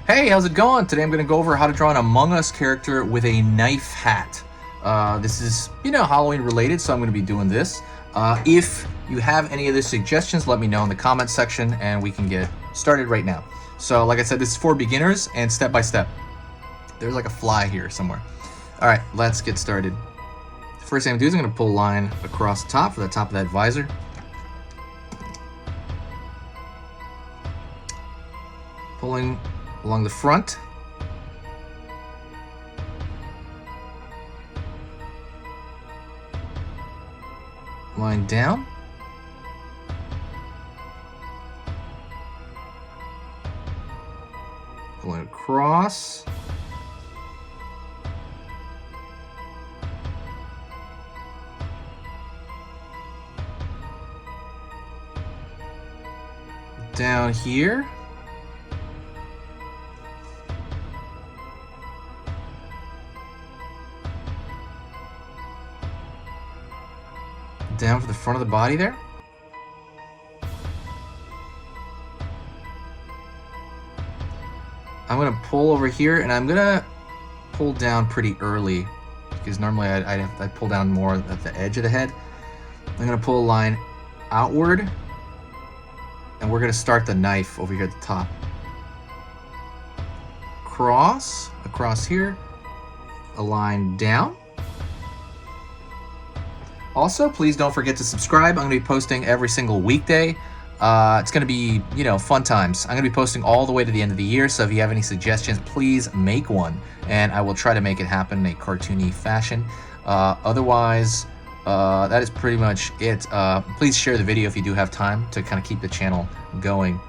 Hey, how's it going? Today I'm going to go over how to draw an Among Us character with a knife hat. This is, Halloween related, so I'm going to be doing this. If you have any other suggestions, let me know in the comments section and we can get started right now. So like I said, this is for beginners and step by step. There's like a fly here somewhere. All right, let's get started. First thing I'm going to do is I'm going to pull a line across the top for the top of that visor. Pulling along the front. Line down. Pulling across. Down here. Down for the front of the body there. I'm going to pull over here, and I'm going to pull down pretty early because normally I'd pull down more at the edge of the head. I'm going to pull a line outward, and we're going to start the knife over here at the top. Across here, a line down. Also, please don't forget to subscribe. I'm going to be posting every single weekday. It's going to be, fun times. I'm going to be posting all the way to the end of the year, so if you have any suggestions, please make one, and I will try to make it happen in a cartoony fashion. Otherwise, that is pretty much it. Please share the video if you do have time to kind of keep the channel going.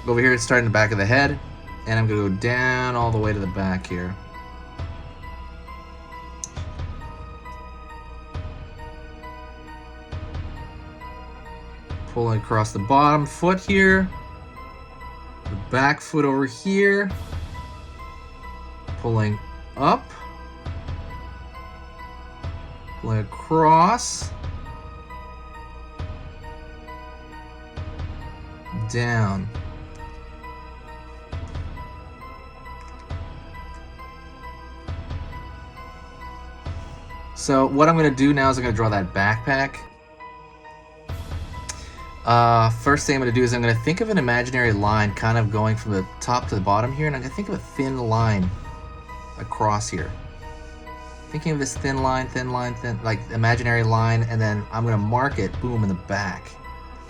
Over here, it's starting the back of the head, and I'm going to go down all the way to the back here. Pulling across the bottom foot here, the back foot over here, pulling up, pulling across, down. So what I'm going to do now is I'm going to draw that backpack. First thing I'm going to do is I'm going to think of an imaginary line kind of going from the top to the bottom here, and I'm going to think of a thin line across here. Thinking of this thin line, like imaginary line, and then I'm going to mark it, boom, in the back.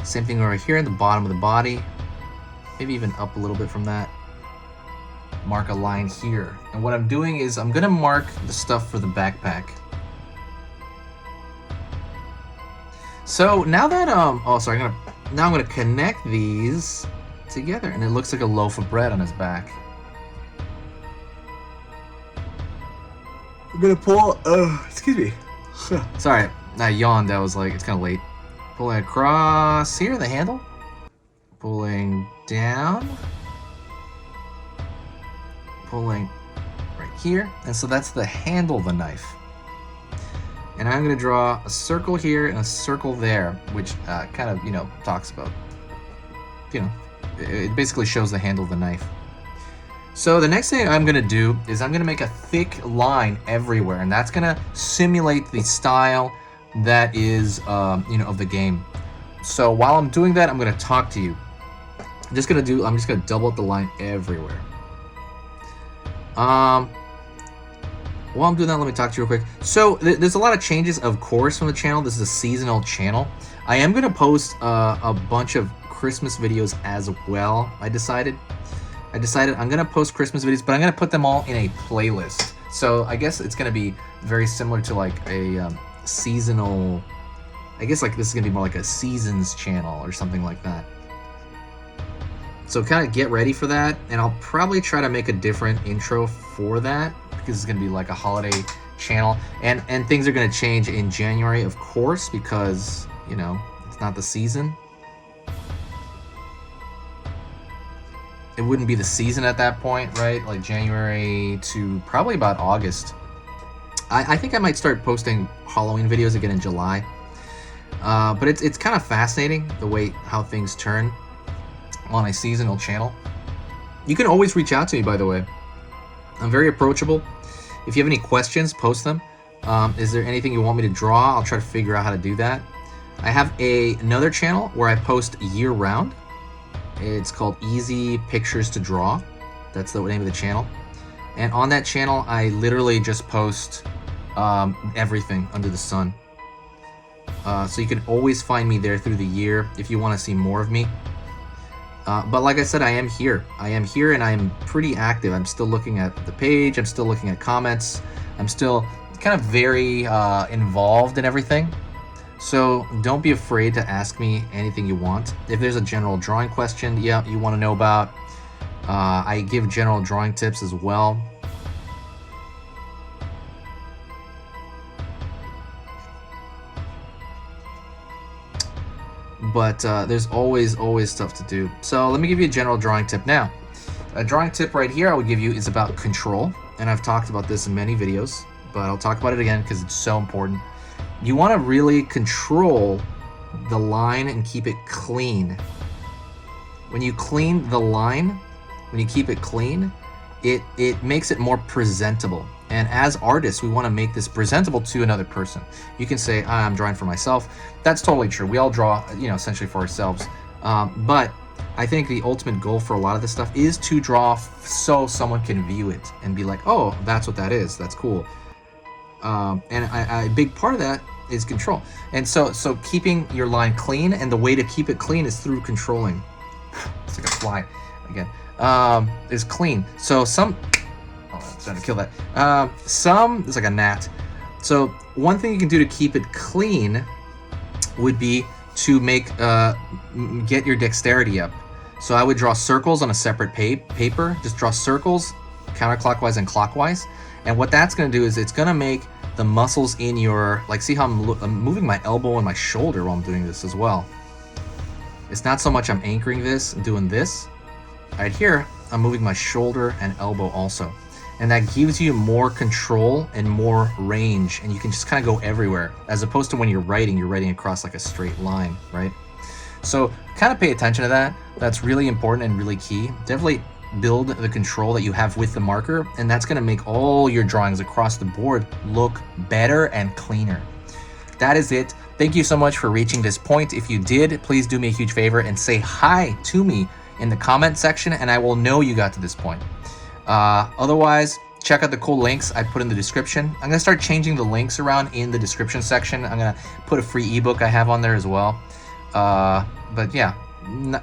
Same thing over here in the bottom of the body, maybe even up a little bit from that. Mark a line here. And what I'm doing is I'm going to mark the stuff for the backpack. So now that now I'm gonna connect these together, and it looks like a loaf of bread on his back. I'm gonna pull. Excuse me. Sorry, I yawned. That was like it's kind of late. Pulling across here, the handle. Pulling down. Pulling right here, and so that's the handle of the knife. And I'm going to draw a circle here and a circle there, which kind of, talks about, it basically shows the handle of the knife. So the next thing I'm going to do is I'm going to make a thick line everywhere, and that's going to simulate the style that is, of the game. So while I'm doing that, I'm going to talk to you. I'm just going to double up the line everywhere. While I'm doing that, let me talk to you real quick. So there's a lot of changes, of course, from the channel. This is a seasonal channel. I am going to post a bunch of Christmas videos as well. I decided I'm going to post Christmas videos, but I'm going to put them all in a playlist. So I guess it's going to be very similar to like a seasonal. I guess like this is going to be more like a seasons channel or something like that. So kind of get ready for that, and I'll probably try to make a different intro for that, because it's going to be like a holiday channel, and things are going to change in January, of course, because it's not the season. It wouldn't be the season at that point, right? Like January to probably about August. I think I might start posting Halloween videos again in July. But it's kind of fascinating the way how things turn on a seasonal channel. You can always reach out to me, by the way. I'm very approachable. If you have any questions, post them. Is there anything you want me to draw? I'll try to figure out how to do that. I have another channel where I post year-round. It's called Easy Pictures to Draw. That's the name of the channel. And on that channel, I literally just post everything under the sun. So you can always find me there through the year if you want to see more of me. But like I said, I am here. I am here and I'm pretty active. I'm still looking at the page. I'm still looking at comments. I'm still kind of very involved in everything. So don't be afraid to ask me anything you want. If there's a general drawing question, yeah, you want to know about, I give general drawing tips as well. But there's always stuff to do. So let me give you a general drawing tip now. A drawing tip right here I would give you is about control, and I've talked about this in many videos, but I'll talk about it again because it's so important. You want to really control the line and keep it clean. When you clean the line, when you keep it clean, it makes it more presentable. And as artists, we want to make this presentable to another person. You can say, I'm drawing for myself. That's totally true. We all draw, essentially for ourselves. But I think the ultimate goal for a lot of this stuff is to draw so someone can view it and be like, oh, that's what that is. That's cool. And a big part of that is control. And so keeping your line clean, and the way to keep it clean is through controlling. It's like a fly again. Is clean. So trying to kill that. It's like a gnat. So one thing you can do to keep it clean would be to get your dexterity up. So I would draw circles on a separate paper. Just draw circles counterclockwise and clockwise. And what that's going to do is it's going to make the muscles in your, like, see how I'm moving my elbow and my shoulder while I'm doing this as well. It's not so much I'm anchoring this and doing this. Right here, I'm moving my shoulder and elbow also. And that gives you more control and more range, and you can just kind of go everywhere, as opposed to when you're writing across like a straight line, right? So kind of pay attention to that. That's really important and really key. Definitely build the control that you have with the marker, and that's going to make all your drawings across the board look better and cleaner. That is it. Thank you so much for reaching this point. If you did, please do me a huge favor and say hi to me in the comment section, and I will know you got to this point. Otherwise, check out the cool links I put in the description. I'm going to start changing the links around in the description section. I'm going to put a free ebook I have on there as well. But yeah,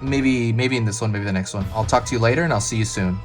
maybe in this one, maybe the next one. I'll talk to you later, and I'll see you soon.